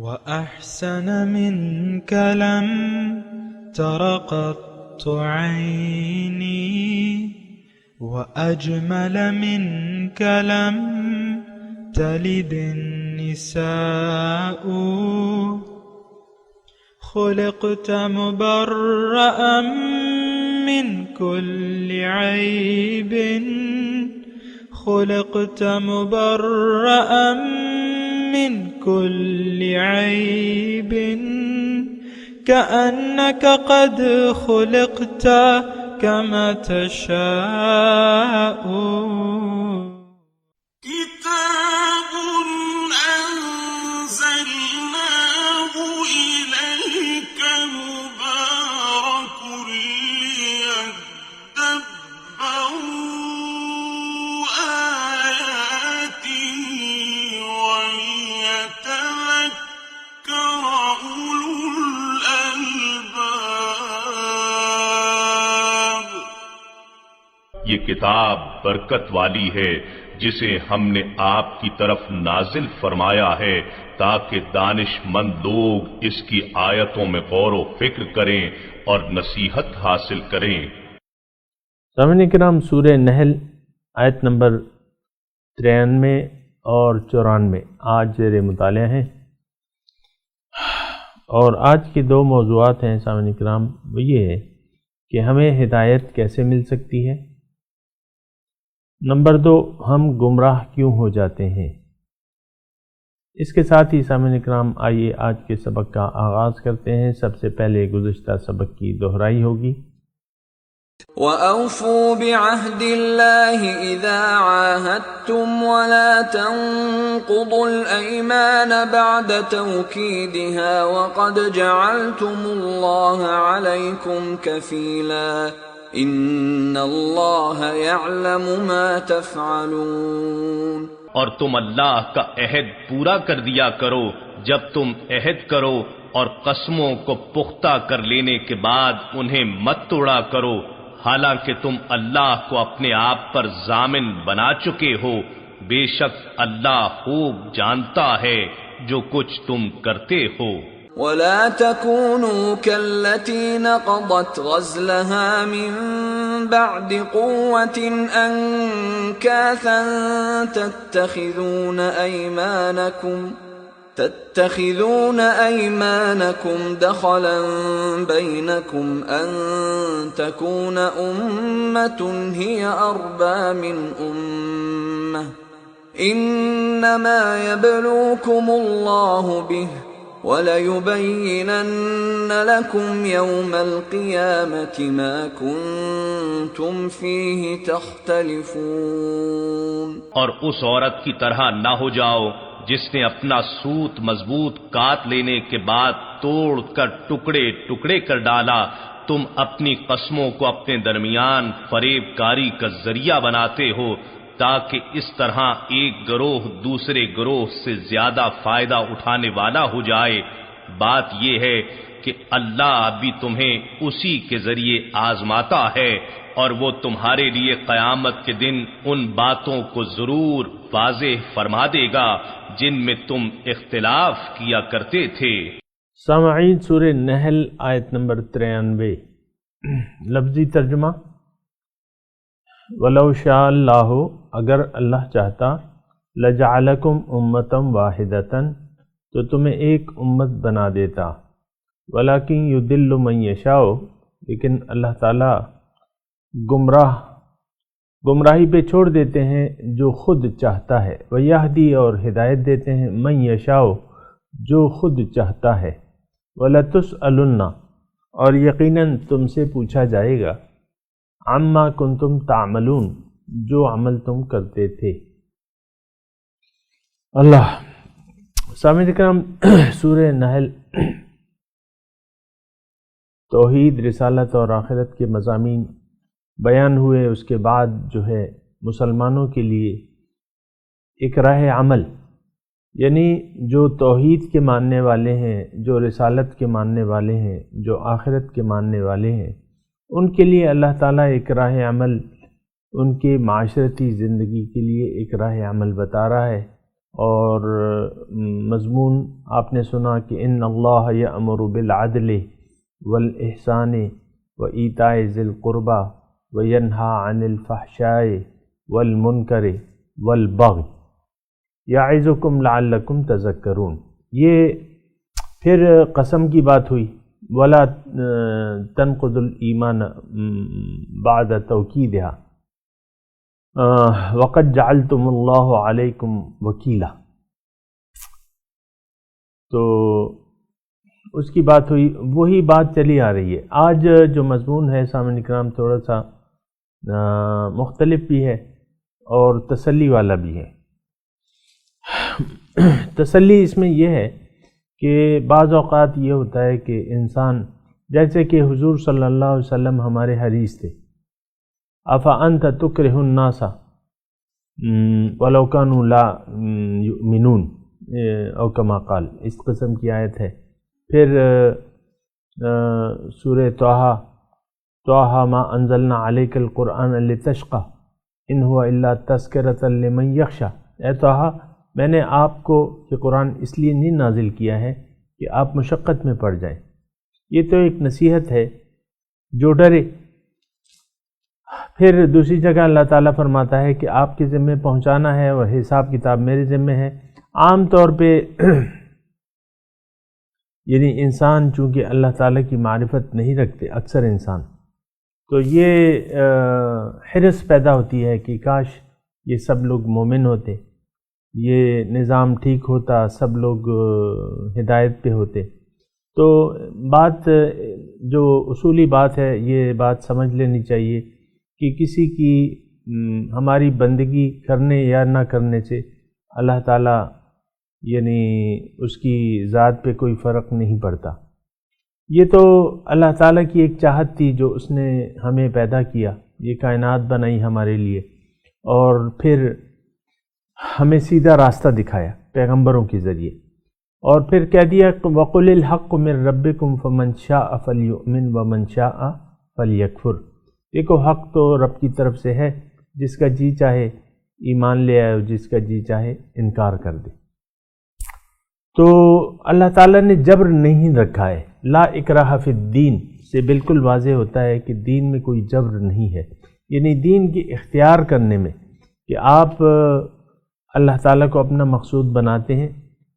وأحسن منك لم تر قط عيني وأجمل منك لم تلد النساء خلقت مبرأ من كل عيب خلقت مبرأ من كل عيب كأنك قد خلقت كما تشاء كتاب أنزلناه إليك مبارك ليدبروا آياته وليتذكر أولو الألباب. یہ کتاب برکت والی ہے جسے ہم نے آپ کی طرف نازل فرمایا ہے تاکہ دانش مند لوگ اس کی آیتوں میں غور و فکر کریں اور نصیحت حاصل کریں. سامعین کرام، سورہ نحل آیت نمبر 93 اور 94 آج زیر مطالعہ ہیں، اور آج کے دو موضوعات ہیں سامعین کرام. وہ یہ ہے کہ ہمیں ہدایت کیسے مل سکتی ہے، نمبر 2 ہم گمراہ کیوں ہو جاتے ہیں. اس کے ساتھ ہی سامعین اکرام آئیے آج کے سبق کا آغاز کرتے ہیں. سب سے پہلے گزشتہ سبق کی دہرائی ہوگی. وَأَوْفُوا بِعَهْدِ اللَّهِ إِذَا عَاهَدتُّمْ وَلَا تَنقُضُوا الْأَيْمَانَ بَعْدَ تَوْكِيدِهَا وَقَدْ جَعَلْتُمُ اللَّهَ عَلَيْكُمْ كَفِيلًا إِنَّ اللَّهَ يَعْلَمُ مَا تَفْعَلُونَ. اور تم اللہ کا عہد پورا کر دیا کرو جب تم عہد کرو، اور قسموں کو پختہ کر لینے کے بعد انہیں مت توڑا کرو، حالانکہ تم اللہ کو اپنے آپ پر ضامن بنا چکے ہو. بے شک اللہ خوب جانتا ہے جو کچھ تم کرتے ہو. وَلَا تَكُونُوا كَالَّتِي نَقَضَتْ غَزْلَهَا مِن بَعْدِ قُوَّةٍ أَنكَاثًا تَتَّخِذُونَ أَيْمَانَكُمْ دَخَلًا بَيْنَكُمْ أَن تَكُونَ أُمَّةٌ هِيَ أَرْبَى مِنْ أُمَّةٍ إِنَّمَا يَبْلُوكُمُ اللَّهُ بِهِ وَلَيُبَيِّنَنَّ لَكُمْ يَوْمَ الْقِيَامَةِ مَا كُنتُمْ فِيهِ تَخْتَلِفُونَ. اور اس عورت کی طرح نہ ہو جاؤ جس نے اپنا سوت مضبوط کاٹ لینے کے بعد توڑ کر ٹکڑے ٹکڑے کر ڈالا. تم اپنی قسموں کو اپنے درمیان فریب کاری کا ذریعہ بناتے ہو تاکہ اس طرح ایک گروہ دوسرے گروہ سے زیادہ فائدہ اٹھانے والا ہو جائے. بات یہ ہے کہ اللہ بھی تمہیں اسی کے ذریعے آزماتا ہے، اور وہ تمہارے لیے قیامت کے دن ان باتوں کو ضرور واضح فرما دے گا جن میں تم اختلاف کیا کرتے تھے. سامعین، سورہ نحل آیت نمبر 93 لفظی ترجمہ. وَلَوْ شَاءَ اللَّهُ، اگر اللہ چاہتا، لَجَعَلَكُمْ أُمَّةً وَاحِدَةً، تو تمہیں ایک امت بنا دیتا. وَلَكِنْ يُضِلُّ مَن يَشَاءُ، لیکن اللہ تعالیٰ گمراہی پہ چھوڑ دیتے ہیں جو خود چاہتا ہے. وَيَهْدِي، اور ہدایت دیتے ہیں، مَن يَشَاءُ، جو خود چاہتا ہے. وَلَتُسْأَلُنَّ، اور یقیناً تم سے پوچھا جائے گا، عَمَّا كُنْتُمْ تَعْمَلُونَ، جو عمل تم کرتے تھے. اللہ. سامعین کرام، سورہ نحل توحید، رسالت اور آخرت کے مضامین بیان ہوئے. اس کے بعد جو ہے مسلمانوں کے لیے ایک راہ عمل، یعنی جو توحید کے ماننے والے ہیں، جو رسالت کے ماننے والے ہیں، جو آخرت کے ماننے والے ہیں، ان کے لیے اللہ تعالیٰ ایک راہ عمل، ان کے معاشرتی زندگی کے لیے ایک راہ عمل بتا رہا ہے. اور مضمون آپ نے سنا کہ ان اللہ یأمر بالعدل والاحسان وایتاء ذی القربى وینہی عن الفحشاء والمنکر والبغی یعظکم لعلکم تذکرون۔ یہ پھر قسم کی بات ہوئی، ولا تنقض الایمان بعد توکیدہا وقد جعلتم اللہ علیکم وکیلا۔ تو اس کی بات ہوئی، وہی بات چلی آ رہی ہے۔ آج جو مضمون ہے سامعین کرام تھوڑا سا مختلف بھی ہے اور تسلی والا بھی ہے۔ تسلی اس میں یہ ہے کہ بعض اوقات یہ ہوتا ہے کہ انسان، جیسے کہ حضور صلی اللہ علیہ وسلم ہمارے حدیث تھے، افانت تکرہ الناس ولو کانوا لا یؤمنون او کما قال، اس قسم کی آیت ہے۔ پھر سورہ طٰہٰ ما انزلنا علیک القرآن لتشقى ان هو الا تذکرۃ لمن یخشی، اے طٰہٰ میں نے آپ کو یہ قرآن اس لیے نہیں نازل کیا ہے کہ آپ مشقت میں پڑ جائیں، یہ تو ایک نصیحت ہے جو ڈرے۔ پھر دوسری جگہ اللہ تعالیٰ فرماتا ہے کہ آپ کے ذمہ پہنچانا ہے اور حساب کتاب میرے ذمہ ہے۔ عام طور پہ یعنی انسان چونکہ اللہ تعالیٰ کی معرفت نہیں رکھتے اکثر انسان، تو یہ حرص پیدا ہوتی ہے کہ کاش یہ سب لوگ مومن ہوتے، یہ نظام ٹھیک ہوتا، سب لوگ ہدایت پہ ہوتے۔ تو بات جو اصولی بات ہے، یہ بات سمجھ لینی چاہیے کہ کسی کی ہماری بندگی کرنے یا نہ کرنے سے اللہ تعالیٰ یعنی اس کی ذات پہ کوئی فرق نہیں پڑتا۔ یہ تو اللہ تعالیٰ کی ایک چاہت تھی جو اس نے ہمیں پیدا کیا، یہ کائنات بنائی ہمارے لیے، اور پھر ہمیں سیدھا راستہ دکھایا پیغمبروں کے ذریعے، اور پھر کہہ دیا وَقُلِ الْحَقُّ مِن رَبِّكُمْ فَمَنْ شَاءَ فَلْيُؤْمِنْ وَمَنْ شَاءَ فَلْيَكْفُرْ۔ دیکھو حق تو رب کی طرف سے ہے، جس کا جی چاہے ایمان لے آئے اور جس کا جی چاہے انکار کر دے۔ تو اللہ تعالیٰ نے جبر نہیں رکھا ہے، لا اکراہ فی الدین سے بالکل واضح ہوتا ہے کہ دین میں کوئی جبر نہیں ہے، یعنی دین کی اختیار کرنے میں کہ آپ اللہ تعالیٰ کو اپنا مقصود بناتے ہیں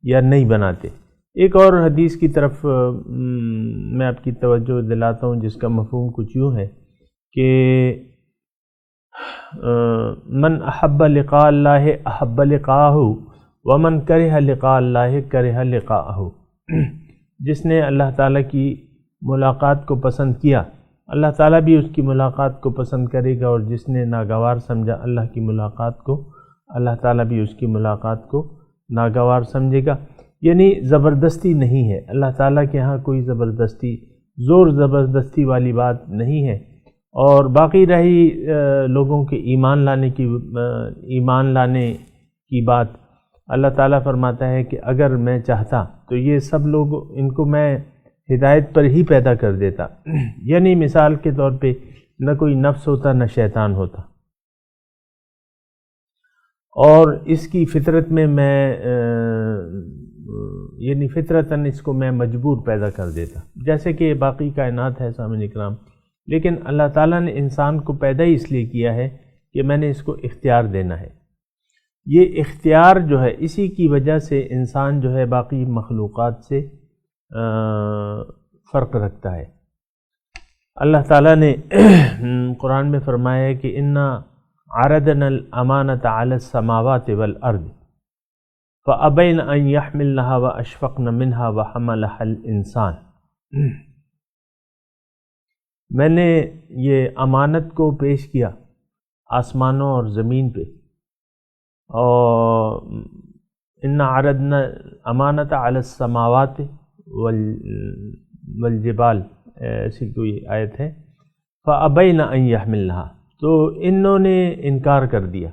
یا نہیں بناتے۔ ایک اور حدیث کی طرف میں آپ کی توجہ دلاتا ہوں جس کا مفہوم کچھ یوں ہے کہ من احب لقاء اللہ احب لقاءہ ومن کرہ لقاء اللہ کرہ لقاءہ، جس نے اللہ تعالیٰ کی ملاقات کو پسند کیا اللہ تعالیٰ بھی اس کی ملاقات کو پسند کرے گا، اور جس نے ناگوار سمجھا اللہ کی ملاقات کو اللہ تعالیٰ بھی اس کی ملاقات کو ناگوار سمجھے گا۔ یعنی زبردستی نہیں ہے، اللہ تعالیٰ کے ہاں کوئی زبردستی، زور زبردستی والی بات نہیں ہے۔ اور باقی رہی لوگوں کے ایمان لانے کی بات، اللہ تعالیٰ فرماتا ہے کہ اگر میں چاہتا تو یہ سب لوگ، ان کو میں ہدایت پر ہی پیدا کر دیتا۔ یعنی مثال کے طور پہ نہ کوئی نفس ہوتا نہ شیطان ہوتا، اور اس کی فطرت میں یعنی فطرتاً اس کو میں مجبور پیدا کر دیتا، جیسے کہ باقی کائنات ہے سامعین اکرام۔ لیکن اللہ تعالیٰ نے انسان کو پیدا ہی اس لیے کیا ہے کہ میں نے اس کو اختیار دینا ہے۔ یہ اختیار جو ہے اسی کی وجہ سے انسان جو ہے باقی مخلوقات سے فرق رکھتا ہے۔ اللہ تعالیٰ نے قرآن میں فرمایا ہے کہ اِنَّا عَرَضْنَا الْأَمَانَةَ عَلَى السَّمَاوَاتِ وَالْأَرْضِ فَأَبَيْنَ أَن يَحْمِلْنَهَا وَأَشْفَقْنَ مِنْهَا وَحَمَلَهَا الْإِنسَانُ، میں نے یہ امانت کو پیش کیا آسمانوں اور زمین پہ، اور اِنَّا عَرَضْنَا الْأَمَانَةَ عَلَى السَّمَاوَاتِ والجبال، ایسی کوئی آیت ہے، فَأَبَيْنَ أَن يَحْمِلْنَهَا، تو انہوں نے انکار کر دیا،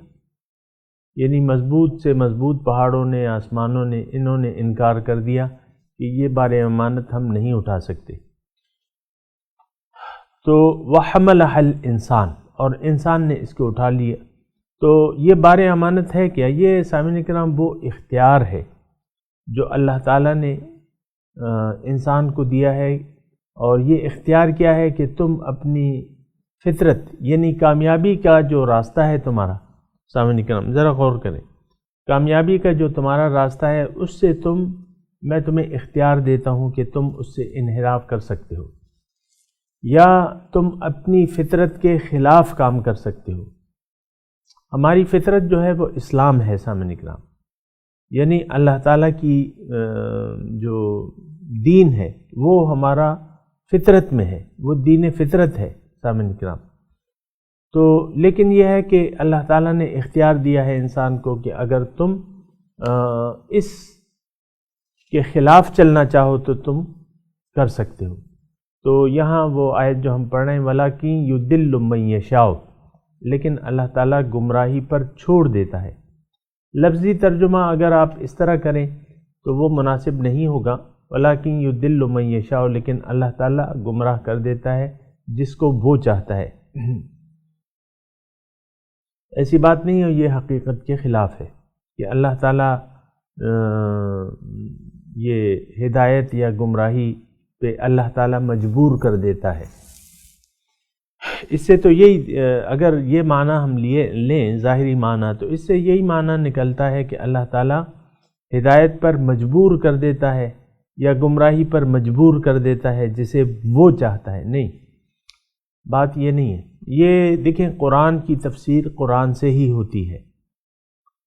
یعنی مضبوط سے مضبوط پہاڑوں نے، آسمانوں نے، انہوں نے انکار کر دیا کہ یہ بار امانت ہم نہیں اٹھا سکتے۔ تو وَحَمَلَهَا الْإِنسان، اور انسان نے اس کو اٹھا لیا۔ تو یہ بار امانت ہے کیا؟ یہ سامعین کرام وہ اختیار ہے جو اللہ تعالیٰ نے انسان کو دیا ہے، اور یہ اختیار کیا ہے کہ تم اپنی فطرت یعنی کامیابی کا جو راستہ ہے تمہارا، سامعین کرام ذرا غور کریں، کامیابی کا جو تمہارا راستہ ہے اس سے میں تمہیں اختیار دیتا ہوں کہ تم اس سے انحراف کر سکتے ہو، یا تم اپنی فطرت کے خلاف کام کر سکتے ہو۔ ہماری فطرت جو ہے وہ اسلام ہے سامعین کرام، یعنی اللہ تعالیٰ کی جو دین ہے وہ ہمارا فطرت میں ہے، وہ دین فطرت ہے سامعین کرام۔ تو لیکن یہ ہے کہ اللہ تعالیٰ نے اختیار دیا ہے انسان کو کہ اگر تم اس کے خلاف چلنا چاہو تو تم کر سکتے ہو۔ تو یہاں وہ آیت جو ہم پڑھ رہے ہیں وَلَٰكِن يُضِلُّ مَن يَشَاءُ، لیکن اللہ تعالیٰ گمراہی پر چھوڑ دیتا ہے۔ لفظی ترجمہ اگر آپ اس طرح کریں تو وہ مناسب نہیں ہوگا، وَلَٰكِن يُضِلُّ مَن يَشَاءُ، لیکن اللہ تعالیٰ گمراہ کر دیتا ہے جس کو وہ چاہتا ہے۔ ایسی بات نہیں ہے، یہ حقیقت کے خلاف ہے کہ اللہ تعالیٰ یہ ہدایت یا گمراہی پہ اللہ تعالیٰ مجبور کر دیتا ہے۔ اس سے تو یہی اگر یہ معنی ہم لیں ظاہری معنی، تو اس سے یہی معنی نکلتا ہے کہ اللہ تعالیٰ ہدایت پر مجبور کر دیتا ہے یا گمراہی پر مجبور کر دیتا ہے جسے وہ چاہتا ہے۔ نہیں، بات یہ نہیں ہے۔ یہ دیکھیں قرآن کی تفسیر قرآن سے ہی ہوتی ہے۔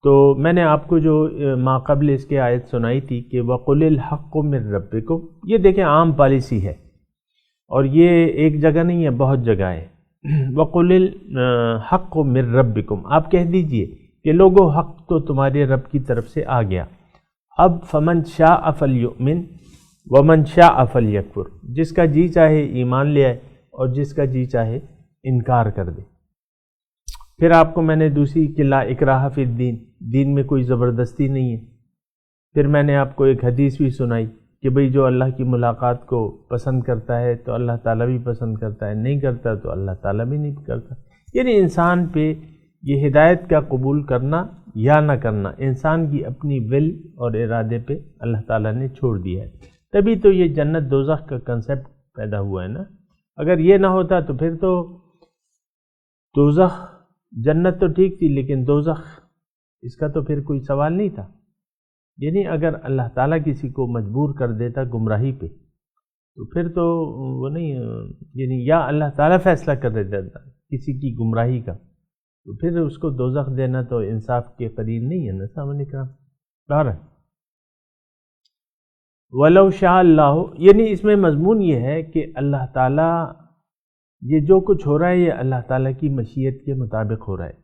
تو میں نے آپ کو جو ماقبل اس کے آیت سنائی تھی کہ وَقُلِ الْحَقُّ مِن رَبِّكُمْ، یہ دیکھیں عام پالیسی ہے، اور یہ ایک جگہ نہیں ہے، بہت جگہ ہے۔ وَقُلِ الْحَقُّ مِن رَبِّكُمْ، آپ کہہ دیجئے کہ لوگو حق تو تمہارے رب کی طرف سے آ گیا۔ اب فَمَن شَاءَ فَلْيُؤْمِنْ وَمَن شَاءَ فَلْيَكْفُرْ، جس کا جی چاہے ایمان لے آئے اور جس کا جی چاہے انکار کر دے۔ پھر آپ کو میں نے دوسری کہ لا اکراہ فی الدین، دین میں کوئی زبردستی نہیں ہے۔ پھر میں نے آپ کو ایک حدیث بھی سنائی کہ بھئی جو اللہ کی ملاقات کو پسند کرتا ہے تو اللہ تعالیٰ بھی پسند کرتا ہے، نہیں کرتا تو اللہ تعالیٰ بھی نہیں کرتا۔ یعنی انسان پہ یہ ہدایت کا قبول کرنا یا نہ کرنا انسان کی اپنی ول اور ارادے پہ اللہ تعالیٰ نے چھوڑ دیا ہے۔ تبھی تو یہ جنت دوزخ کا کنسیپٹ پیدا ہوا ہے نا۔ اگر یہ نہ ہوتا تو پھر تو دوزخ، جنت تو ٹھیک تھی لیکن دوزخ اس کا تو پھر کوئی سوال نہیں تھا۔ یعنی اگر اللہ تعالیٰ کسی کو مجبور کر دیتا گمراہی پہ تو پھر تو وہ نہیں، یعنی یا اللہ تعالیٰ فیصلہ کر دیتا تھا کسی کی گمراہی کا، تو پھر اس کو دوزخ دینا تو انصاف کے قریب نہیں ہے نا سامنے کرام۔ کہا رہا وَلَوْ شَاءَ اللَّهُ، یعنی اس میں مضمون یہ ہے کہ اللہ تعالیٰ یہ جو کچھ ہو رہا ہے یہ اللہ تعالیٰ کی مشیت کے مطابق ہو رہا ہے۔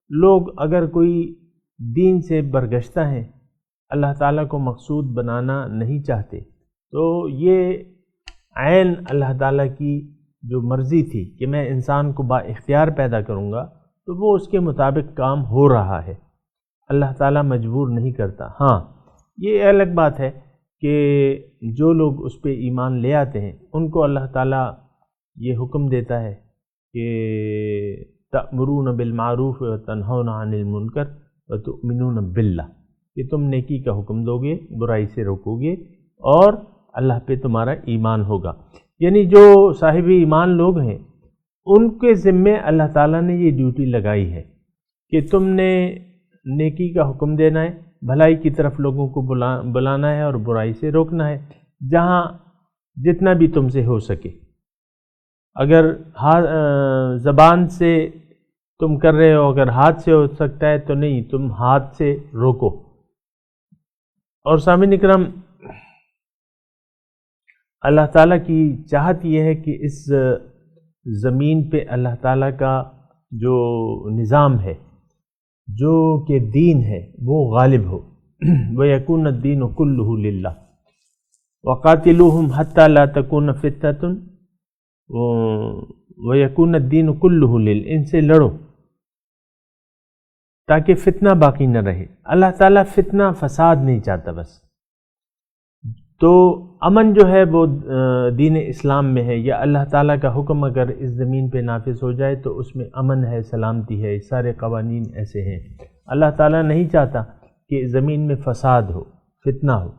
لوگ اگر کوئی دین سے برگشتہ ہیں، اللہ تعالیٰ کو مقصود بنانا نہیں چاہتے، تو یہ عین اللہ تعالیٰ کی جو مرضی تھی کہ میں انسان کو با اختیار پیدا کروں گا، تو وہ اس کے مطابق کام ہو رہا ہے۔ اللہ تعالیٰ مجبور نہیں کرتا۔ ہاں یہ الگ بات ہے کہ جو لوگ اس پہ ایمان لے آتے ہیں ان کو اللہ تعالیٰ یہ حکم دیتا ہے کہ تأمرون بالمعروف وتنہون عن المنکر وتؤمنون باللہ، کہ تم نیکی کا حکم دو گے، برائی سے روکو گے، اور اللہ پہ تمہارا ایمان ہوگا۔ یعنی جو صاحب ایمان لوگ ہیں ان کے ذمے اللہ تعالیٰ نے یہ ڈیوٹی لگائی ہے کہ تم نے نیکی کا حکم دینا ہے، بھلائی کی طرف لوگوں کو بلانا ہے اور برائی سے روکنا ہے، جہاں جتنا بھی تم سے ہو سکے۔ اگر زبان سے تم کر رہے ہو، اگر ہاتھ سے ہو سکتا ہے تو نہیں، تم ہاتھ سے روکو۔ اور سامعین اکرام، اللہ تعالیٰ کی چاہت یہ ہے کہ اس زمین پہ اللہ تعالیٰ کا جو نظام ہے، جو کہ دین ہے، وہ غالب ہو۔ وَيَكُونَ الدِّينُ كُلُّهُ لِلَّهِ وَقَاتِلُوهُمْ حَتَّى لَا تَكُونَ فِتْنَةٌ وَيَكُونَ الدِّينُ كُلُّهُ لِلَّهِ، ان سے لڑو تاکہ فتنہ باقی نہ رہے۔ اللہ تعالیٰ فتنہ فساد نہیں چاہتا بس۔ تو امن جو ہے وہ دین اسلام میں ہے، یا اللہ تعالیٰ کا حکم اگر اس زمین پہ نافذ ہو جائے تو اس میں امن ہے، سلامتی ہے، سارے قوانین ایسے ہیں۔ اللہ تعالیٰ نہیں چاہتا کہ زمین میں فساد ہو، فتنہ ہو،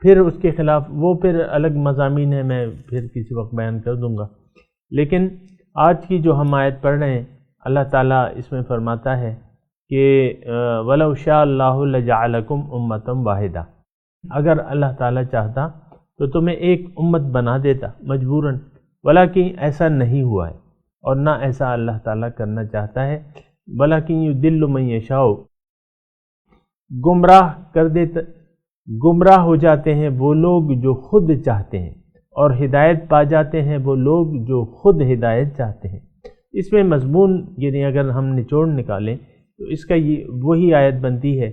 پھر اس کے خلاف وہ پھر الگ مضامین ہیں، میں پھر کسی وقت بیان کر دوں گا۔ لیکن آج کی جو ہم آیت پڑھ رہے ہیں، اللہ تعالیٰ اس میں فرماتا ہے کہ وَلَوْ شَاءَ اللَّهُ لَجَعَلَكُمْ أُمَّةً وَاحِدَةً، اگر اللہ تعالیٰ چاہتا تو تمہیں ایک امت بنا دیتا مجبوراً، ولیکن ایسا نہیں ہوا ہے اور نہ ایسا اللہ تعالیٰ کرنا چاہتا ہے۔ ولیکن یضل من یشاء، گمراہ کر دیتا، گمراہ ہو جاتے ہیں وہ لوگ جو خود چاہتے ہیں، اور ہدایت پا جاتے ہیں وہ لوگ جو خود ہدایت چاہتے ہیں۔ اس میں مضمون یعنی اگر ہم نچوڑ نکالیں تو اس کا یہ وہی آیت بنتی ہے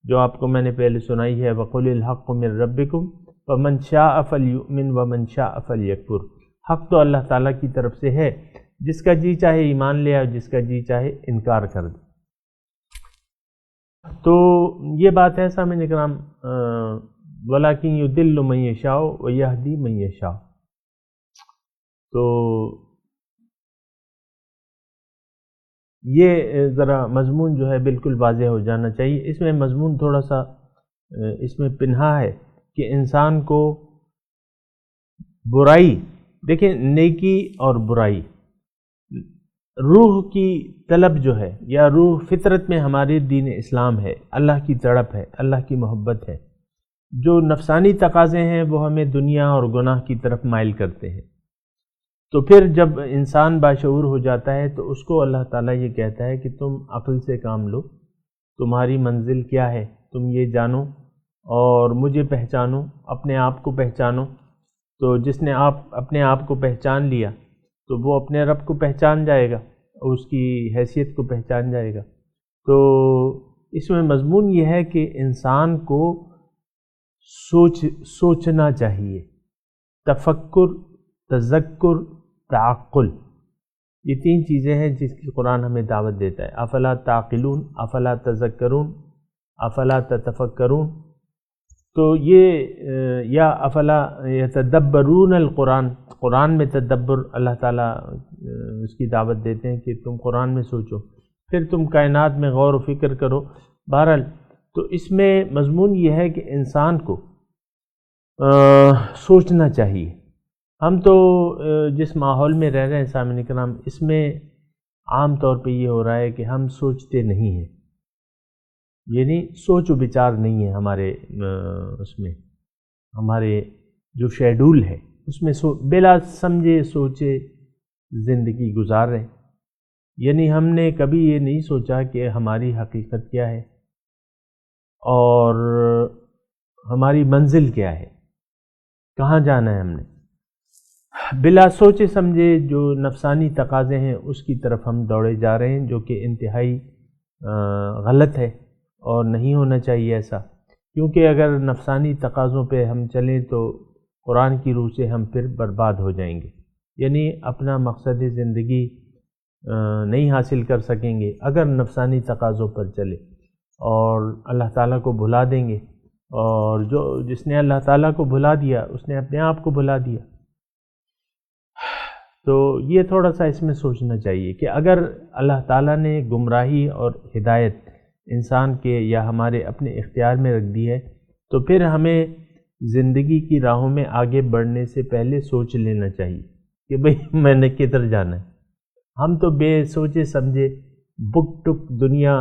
جو آپ کو میں نے پہلے سنائی ہے، وَقُلِ الْحَقُّ مِن رَبِّكُمْ فَمَنْ شَاءَ فَلْيُؤْمِنْ وَمَنْ شَاءَ فَلْيَكْفُرْ۔ حق تو اللہ تعالیٰ کی طرف سے ہے، جس کا جی چاہے ایمان لے اور جس کا جی چاہے انکار کر دے۔ تو یہ بات ہے سامعین کرام، وَلَكِنْ يُضِلُّ مَن يَشَاءُ وَيَهْدِي مَن يَشَاءُ۔ تو یہ ذرا مضمون جو ہے بالکل واضح ہو جانا چاہیے۔ اس میں مضمون تھوڑا سا اس میں پنہا ہے کہ انسان کو برائی، دیکھیں نیکی اور برائی، روح کی طلب جو ہے یا روح فطرت میں ہمارے دین اسلام ہے، اللہ کی تڑپ ہے، اللہ کی محبت ہے۔ جو نفسانی تقاضے ہیں وہ ہمیں دنیا اور گناہ کی طرف مائل کرتے ہیں۔ تو پھر جب انسان باشعور ہو جاتا ہے تو اس کو اللہ تعالیٰ یہ کہتا ہے کہ تم عقل سے کام لو، تمہاری منزل کیا ہے تم یہ جانو اور مجھے پہچانو، اپنے آپ کو پہچانو۔ تو جس نے اپنے آپ کو پہچان لیا تو وہ اپنے رب کو پہچان جائے گا، اس کی حیثیت کو پہچان جائے گا۔ تو اس میں مضمون یہ ہے کہ انسان کو سوچنا چاہیے، تفکر، تذکر، تعقل، یہ تین چیزیں ہیں جس کی قرآن ہمیں دعوت دیتا ہے۔ افلا تعقلون، افلا تذکرون، افلا تتفکرون۔ تو یہ یا افلا یتدبرون القرآن، قرآن میں تدبر اللہ تعالیٰ اس کی دعوت دیتے ہیں کہ تم قرآن میں سوچو، پھر تم کائنات میں غور و فکر کرو۔ بہرحال تو اس میں مضمون یہ ہے کہ انسان کو سوچنا چاہیے۔ ہم تو جس ماحول میں رہ رہے ہیں سامعین کرام، اس میں عام طور پہ یہ ہو رہا ہے کہ ہم سوچتے نہیں ہیں، یعنی سوچ و بچار نہیں ہے ہمارے اس میں، ہمارے جو شیڈول ہے اس میں بلا سمجھے سوچے زندگی گزار رہے ہیں۔ یعنی ہم نے کبھی یہ نہیں سوچا کہ ہماری حقیقت کیا ہے اور ہماری منزل کیا ہے، کہاں جانا ہے ہم نے۔ بلا سوچے سمجھے جو نفسانی تقاضے ہیں اس کی طرف ہم دوڑے جا رہے ہیں، جو کہ انتہائی غلط ہے اور نہیں ہونا چاہیے ایسا، کیونکہ اگر نفسانی تقاضوں پہ ہم چلیں تو قرآن کی روح سے ہم پھر برباد ہو جائیں گے، یعنی اپنا مقصد زندگی نہیں حاصل کر سکیں گے اگر نفسانی تقاضوں پر چلے، اور اللہ تعالیٰ کو بھلا دیں گے، اور جس نے اللہ تعالیٰ کو بھلا دیا اس نے اپنے آپ کو بھلا دیا۔ تو یہ تھوڑا سا اس میں سوچنا چاہیے کہ اگر اللہ تعالیٰ نے گمراہی اور ہدایت انسان کے یا ہمارے اپنے اختیار میں رکھ دی ہے تو پھر ہمیں زندگی کی راہوں میں آگے بڑھنے سے پہلے سوچ لینا چاہیے کہ بھئی میں نے کدھر جانا ہے۔ ہم تو بے سوچے سمجھے بک ٹک دنیا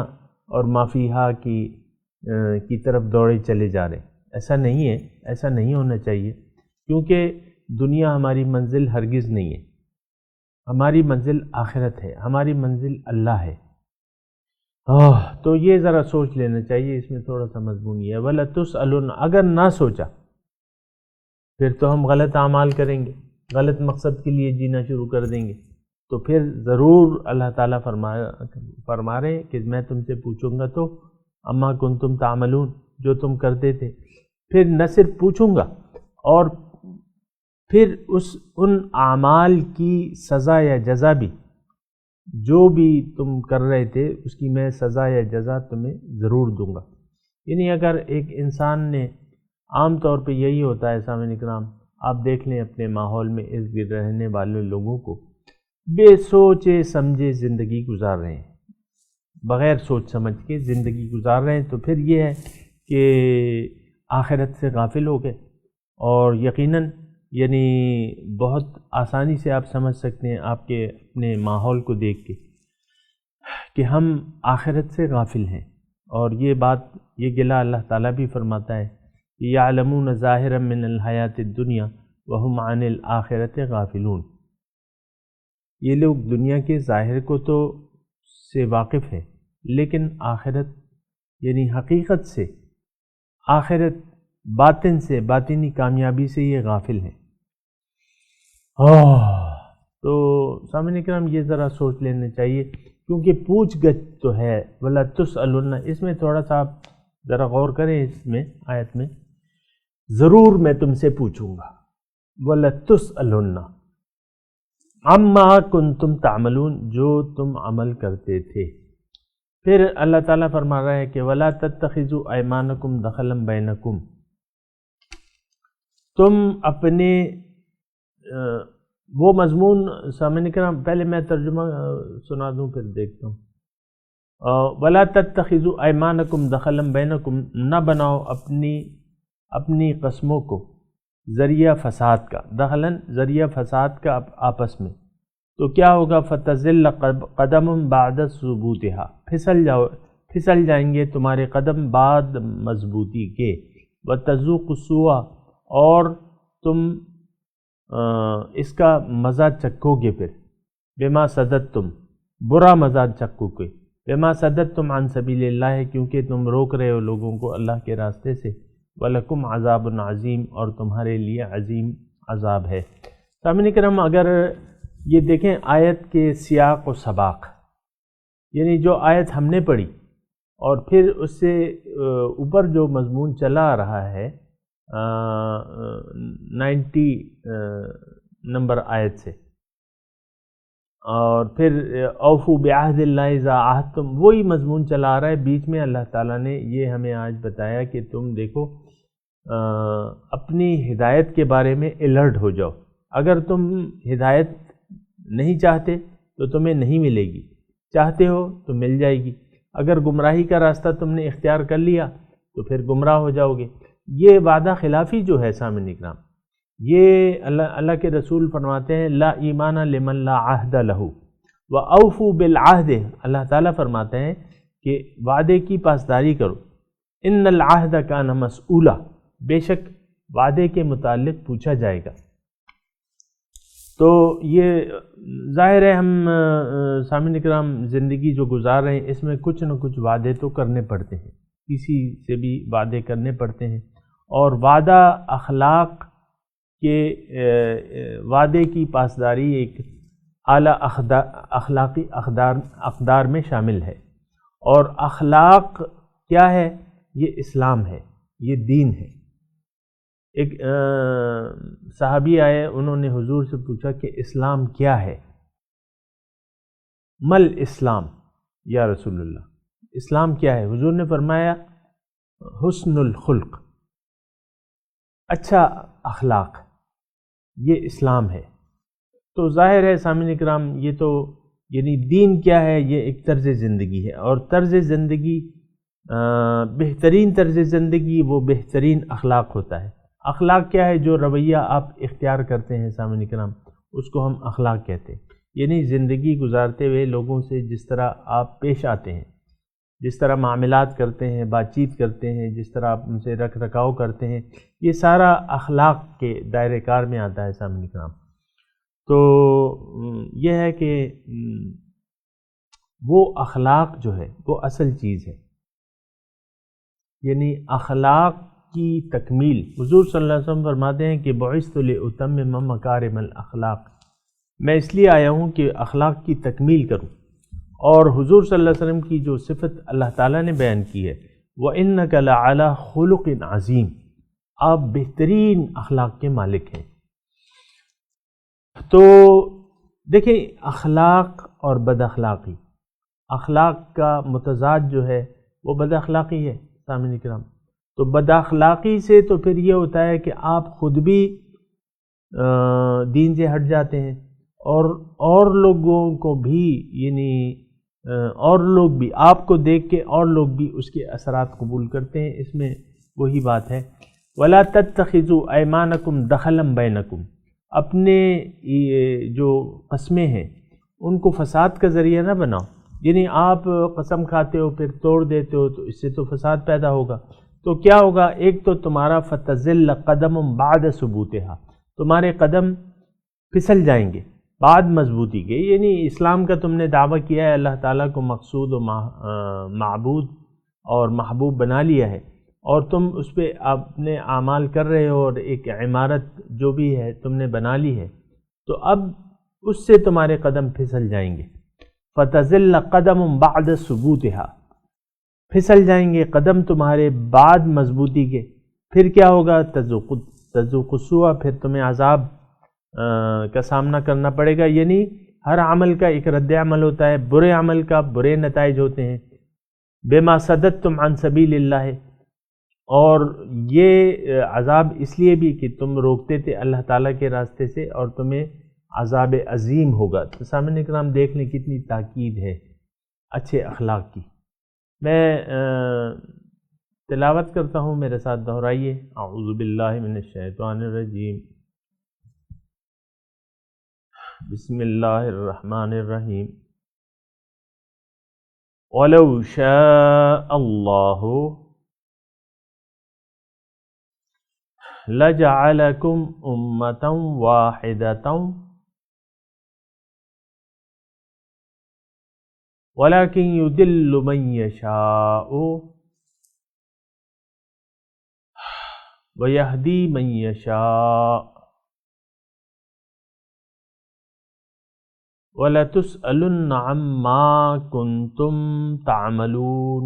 اور مافیہا کی طرف دوڑے چلے جا رہے ہیں۔ ایسا نہیں ہے، ایسا نہیں ہونا چاہیے، کیونکہ دنیا ہماری منزل ہرگز نہیں ہے، ہماری منزل آخرت ہے، ہماری منزل اللہ ہے۔ تو یہ ذرا سوچ لینا چاہیے، اس میں تھوڑا سا مضمون یہ ہے۔ وَلَا تُسْأَلُونَ، اگر نہ سوچا پھر تو ہم غلط اعمال کریں گے، غلط مقصد کے لیے جینا شروع کر دیں گے، تو پھر ضرور اللہ تعالیٰ فرما رہے ہیں کہ میں تم سے پوچھوں گا تو اما کنتم تعملون، جو تم کرتے تھے۔ پھر نہ صرف پوچھوں گا اور پھر ان اعمال کی سزا یا جزا بھی، جو بھی تم کر رہے تھے اس کی میں سزا یا جزا تمہیں ضرور دوں گا۔ یعنی اگر ایک انسان نے عام طور پہ یہی ہوتا ہے سامعین کرام، آپ دیکھ لیں اپنے ماحول میں اس گرد رہنے والے لوگوں کو، بے سوچے سمجھے زندگی گزار رہے ہیں، بغیر سوچ سمجھ کے زندگی گزار رہے ہیں، تو پھر یہ ہے کہ آخرت سے غافل ہو گئے۔ اور یقیناً یعنی بہت آسانی سے آپ سمجھ سکتے ہیں آپ کے اپنے ماحول کو دیکھ کے کہ ہم آخرت سے غافل ہیں، اور یہ بات، یہ گلہ اللہ تعالیٰ بھی فرماتا ہے کہ یعلمون ظاہرا من الحیات الدنیا وہم عن الآخرت غافلون، یہ لوگ دنیا کے ظاہر کو تو سے واقف ہے لیکن آخرت یعنی حقیقت سے، آخرت باطن سے، باطنی کامیابی سے یہ غافل ہیں۔ تو سامعین کرام یہ ذرا سوچ لینا چاہیے، کیونکہ پوچھ گچھ تو ہے، وَلَا تُسْأَلُنَّ، اس میں تھوڑا سا آپ ذرا غور کریں، اس میں آیت میں ضرور میں تم سے پوچھوں گا، وَلَا تُسْأَلُنَّ عَمَّا كُنْتُمْ تَعْمَلُونَ، جو تم عمل کرتے تھے۔ پھر اللہ تعالیٰ فرما رہا ہے کہ وَلَا تَتَّخِذُوا أَيْمَانَكُمْ دَخَلًا بَيْنَكُمْ، تم اپنے وہ مضمون، سامعین کرام پہلے میں ترجمہ سنا دوں پھر دیکھتا ہوں۔ وَلَا تَتَّخِذُوا أَيْمَانَكُمْ دَخَلًا بَيْنَكُمْ، نہ بناؤ اپنی قسموں کو ذریعہ فساد کا، دخلاً ذریعہ فساد کا آپس میں، تو کیا ہوگا؟ فَتَزِلَّ قَدَمٌ بَعْدَ ثُبُوتِهَا، پھسل جائیں گے تمہارے قدم بعد مضبوطی کے، وَتَذُوقُ السُّوءَ، اور تم اس کا مزہ چکھو گے، پھر بما صددتم، برا مزہ چکھو گے، بما صددتم عن سبیل اللہ، کیونکہ تم روک رہے ہو لوگوں کو اللہ کے راستے سے، وَلَكُمْ عَذَابٌ عَظِيمٌ، اور تمہارے لیے عظیم عذاب ہے۔ سامعین کرام اگر یہ دیکھیں آیت کے سیاق و سباق، یعنی جو آیت ہم نے پڑھی اور پھر اس سے اوپر جو مضمون چلا آ رہا ہے 90 نمبر آیت سے، اور پھر اوفوا بعہد اللہ اذا عاہدتم، وہی مضمون چلا آ رہا ہے، بیچ میں اللہ تعالیٰ نے یہ ہمیں آج بتایا کہ تم دیکھو اپنی ہدایت کے بارے میں الرٹ ہو جاؤ، اگر تم ہدایت نہیں چاہتے تو تمہیں نہیں ملے گی، چاہتے ہو تو مل جائے گی، اگر گمراہی کا راستہ تم نے اختیار کر لیا تو پھر گمراہ ہو جاؤ گے۔ یہ وعدہ خلافی جو ہے سامعین اکرام، یہ اللہ کے رسول فرماتے ہیں لا ایمان لمن لا عہد لہ واوفوا بالعہد، اللہ تعالیٰ فرماتے ہیں کہ وعدے کی پاسداری کرو، ان العہد کان مسئولا، بے شک وعدے کے متعلق پوچھا جائے گا۔ تو یہ ظاہر ہے ہم سامعین اکرام زندگی جو گزار رہے ہیں اس میں کچھ نہ کچھ وعدے تو کرنے پڑتے ہیں، کسی سے بھی وعدے کرنے پڑتے ہیں، اور وعدہ اخلاق کے وعدے کی پاسداری ایک اعلیٰ اخلاقی اقدار میں شامل ہے، اور اخلاق کیا ہے؟ یہ اسلام ہے، یہ دین ہے۔ ایک صحابی آئے، انہوں نے حضور سے پوچھا کہ اسلام کیا ہے؟ مل اسلام یا رسول اللہ، اسلام کیا ہے؟ حضور نے فرمایا حسن الخلق، اچھا اخلاق، یہ اسلام ہے۔ تو ظاہر ہے سامعین اکرام یہ تو یعنی دین کیا ہے؟ یہ ایک طرز زندگی ہے، اور طرز زندگی بہترین طرز زندگی وہ بہترین اخلاق ہوتا ہے۔ اخلاق کیا ہے؟ جو رویہ آپ اختیار کرتے ہیں سامعین کرام، اس کو ہم اخلاق کہتے ہیں، یعنی زندگی گزارتے ہوئے لوگوں سے جس طرح آپ پیش آتے ہیں، جس طرح معاملات کرتے ہیں، بات چیت کرتے ہیں، جس طرح آپ ان سے رکھ رکھاؤ کرتے ہیں، یہ سارا اخلاق کے دائرہ کار میں آتا ہے سامعین کرام۔ تو یہ ہے کہ وہ اخلاق جو ہے وہ اصل چیز ہے، یعنی اخلاق کی تکمیل۔ حضور صلی اللہ علیہ وسلم فرماتے ہیں کہ بعثت لأتمم مکارم الاخلاق، میں اس لیے آیا ہوں کہ اخلاق کی تکمیل کروں، اور حضور صلی اللہ علیہ وسلم کی جو صفت اللہ تعالیٰ نے بیان کی ہے وَإِنَّكَ لَعَلَىٰ خُلُقٍ عَظِيمٍ، آپ بہترین اخلاق کے مالک ہیں۔ تو دیکھیں اخلاق اور بد اخلاقی، اخلاق کا متضاد جو ہے وہ بد اخلاقی ہے سامعین کرام، تو بد اخلاقی سے تو پھر یہ ہوتا ہے کہ آپ خود بھی دین سے ہٹ جاتے ہیں اور لوگوں کو بھی، یعنی اور لوگ بھی آپ کو دیکھ کے اور لوگ بھی اس کے اثرات قبول کرتے ہیں۔ اس میں وہی بات ہے وَلَا تَتَّخِذُوا أَيْمَانَكُمْ دَخَلًا بَيْنَكُمْ، اپنے جو قسمیں ہیں ان کو فساد کا ذریعہ نہ بناؤ، یعنی آپ قسم کھاتے ہو پھر توڑ دیتے ہو تو اس سے تو فساد پیدا ہوگا۔ تو کیا ہوگا؟ ایک تو تمہارا فَتَزِلَّ قَدَمٌ بَعْدَ ثُبُوتِهَا، تمہارے قدم پھسل جائیں گے بعد مضبوطی کے، یعنی اسلام کا تم نے دعویٰ کیا ہے، اللہ تعالیٰ کو مقصود و معبود اور محبوب بنا لیا ہے، اور تم اس پہ اپنے اعمال کر رہے ہو اور ایک عمارت جو بھی ہے تم نے بنا لی ہے، تو اب اس سے تمہارے قدم پھسل جائیں گے۔ فَتَزِلَّ قَدَمٌ بَعْدَ ثُبُوتِهَا، پھسل جائیں گے قدم تمہارے بعد مضبوطی کے، پھر کیا ہوگا؟ تذوق السوء، پھر تمہیں عذاب کا سامنا کرنا پڑے گا، یعنی ہر عمل کا ایک رد عمل ہوتا ہے، برے عمل کا برے نتائج ہوتے ہیں۔ بما صددتم عن سبیل اللہ، اور یہ عذاب اس لیے بھی کہ تم روکتے تھے اللہ تعالیٰ کے راستے سے، اور تمہیں عذاب عظیم ہوگا۔ تو سامعین اکرام دیکھ لیں کتنی تاکید ہے اچھے اخلاق کی۔ میں تلاوت کرتا ہوں، میرے ساتھ دہرائیے۔ اعوذ باللہ من الشیطان الرجیم، بسم اللہ الرحمن الرحیم۔ وَلَوْ شَاءَ اللَّهُ لَجَعَلَكُمْ أُمَّةً وَاحِدَةً وَلَكِنْ يُضِلُّ مَنْ يَشَاءُ وَيَهْدِي مَنْ يَشَاءُ وَلَتُسْأَلُنَّ عَمَّا كُنْتُمْ تَعْمَلُونَ۔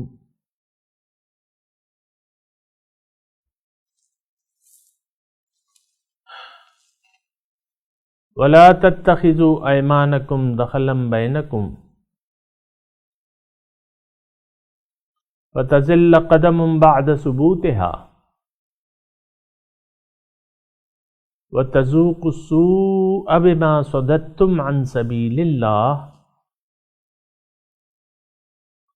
وَلَا تَتَّخِذُوا أَيْمَانَكُمْ دَخَلًا بَيْنَكُمْ فَتَزِلَّ قَدَمٌ بَعْدَ ثُبُوتِهَا وَتَذُوقُوا السُّوءَ بِمَا صَدَدتُّمْ عَنْ سَبِيلِ اللَّهِ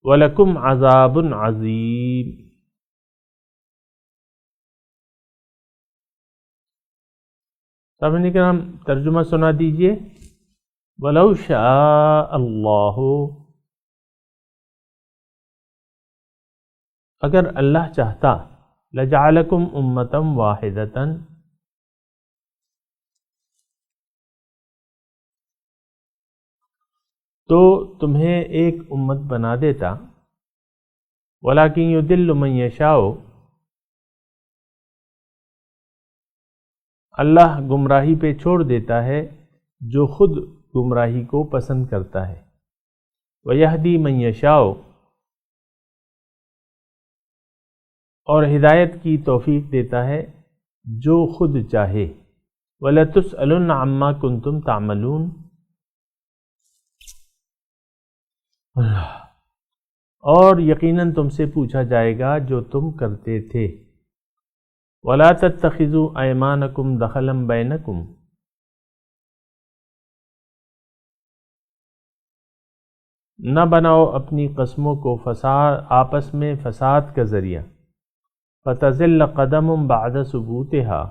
وَلَكُمْ عَذَابٌ عَظِيمٌ۔ سامعین کرام ترجمہ سنا دیجئے۔ وَلَوْ شَاءَ اللَّهُ، اگر اللہ چاہتا، لَجَعَلَكُمْ أُمَّةً وَاحِدَةً، تو تمہیں ایک امت بنا دیتا، وَلَكِنْ يُضِلُّ مَنْ يَشَاءُ، اللہ گمراہی پہ چھوڑ دیتا ہے جو خود گمراہی کو پسند کرتا ہے، وَيَهْدِي مَنْ يَشَاءُ، اور ہدایت کی توفیق دیتا ہے جو خود چاہے، وَلَتُسْأَلُنَّ عَمَّا كُنْتُمْ تَعْمَلُونَ، اور یقیناً تم سے پوچھا جائے گا جو تم کرتے تھے۔ وَلَا تَتَّخِذُوا أَيْمَانَكُمْ دَخَلًا بَيْنَكُمْ، نہ بناؤ اپنی قسموں کو آپس میں فساد کا ذریعہ۔ فَتَزِلَّ قَدَمٌ بَعْدَ ثُبُوتِهَا،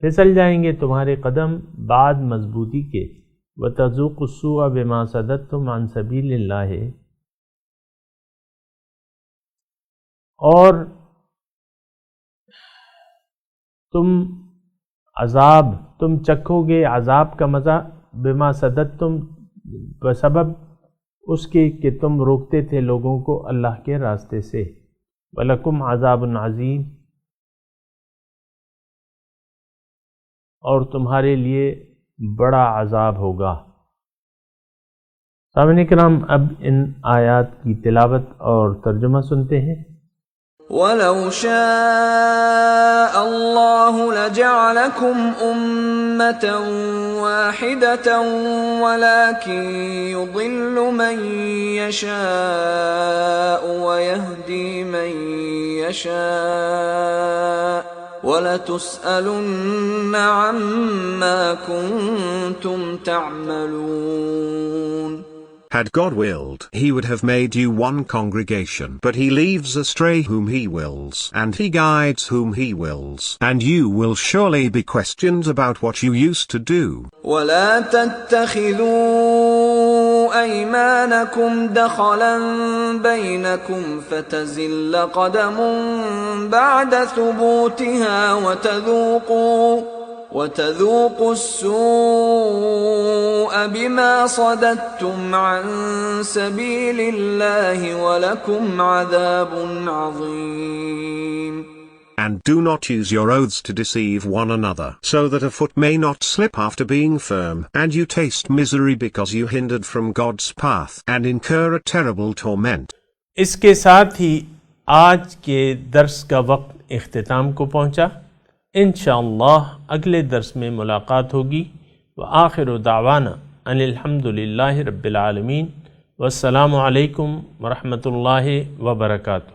پھسل جائیں گے تمہارے قدم بعد مضبوطی کے۔ وَتَذُوقُوا السُّوءَ بِمَا صَدَدتُّمْ عَنْ سَبِيلِ اللَّهِ، اور تم چکھو گے عذاب کا مزہ، بما صددتم، بسبب اس کے کہ تم روکتے تھے لوگوں کو اللہ کے راستے سے۔ وَلَكُمْ عَذَابٌ عَظِيمٌ، اور تمہارے لیے بڑا عذاب ہوگا۔ سامعین کرام اب ان آیات کی تلاوت اور ترجمہ سنتے ہیں۔ وَلَوْ شَاءَ اللَّهُ لَجَعَلَكُمْ أُمَّةً وَاحِدَةً وَلَكِن يُضِلُّ مَن يَشَاءُ وَيَهْدِي مَن يَشَاءُ وَلَتُسْأَلُنَّ عَمَّا كُنتُمْ تَعْمَلُونَ. Had God willed, He would have made you one congregation. But He leaves astray whom He wills, and He guides whom He wills. And you will surely be questioned about what you used to do. وَلَا تَتَّخِذُوا أَيْمَانَكُمْ دَخَلًا بَيْنَكُمْ فَتَزِلَّ قَدَمٌ بَعْدَ ثُبُوتِهَا وَتَذُوقُوا السُّوءَ بِمَا صَدَدتُّمْ عَن سَبِيلِ اللَّهِ وَلَكُمْ عَذَابٌ عَظِيمٌ. And do not use your oaths to deceive one another, so that a foot may not slip after being firm, and you taste misery because you hindered from God's path, and incur a terrible torment. اس کے ساتھ ہی آج کے درس کا وقت اختتام کو پہنچا. انشاءاللہ اگلے درس میں ملاقات ہوگی. وآخر دعوانا ان الحمدللہ رب العالمین. والسلام علیکم ورحمۃ اللہ وبرکاتہ.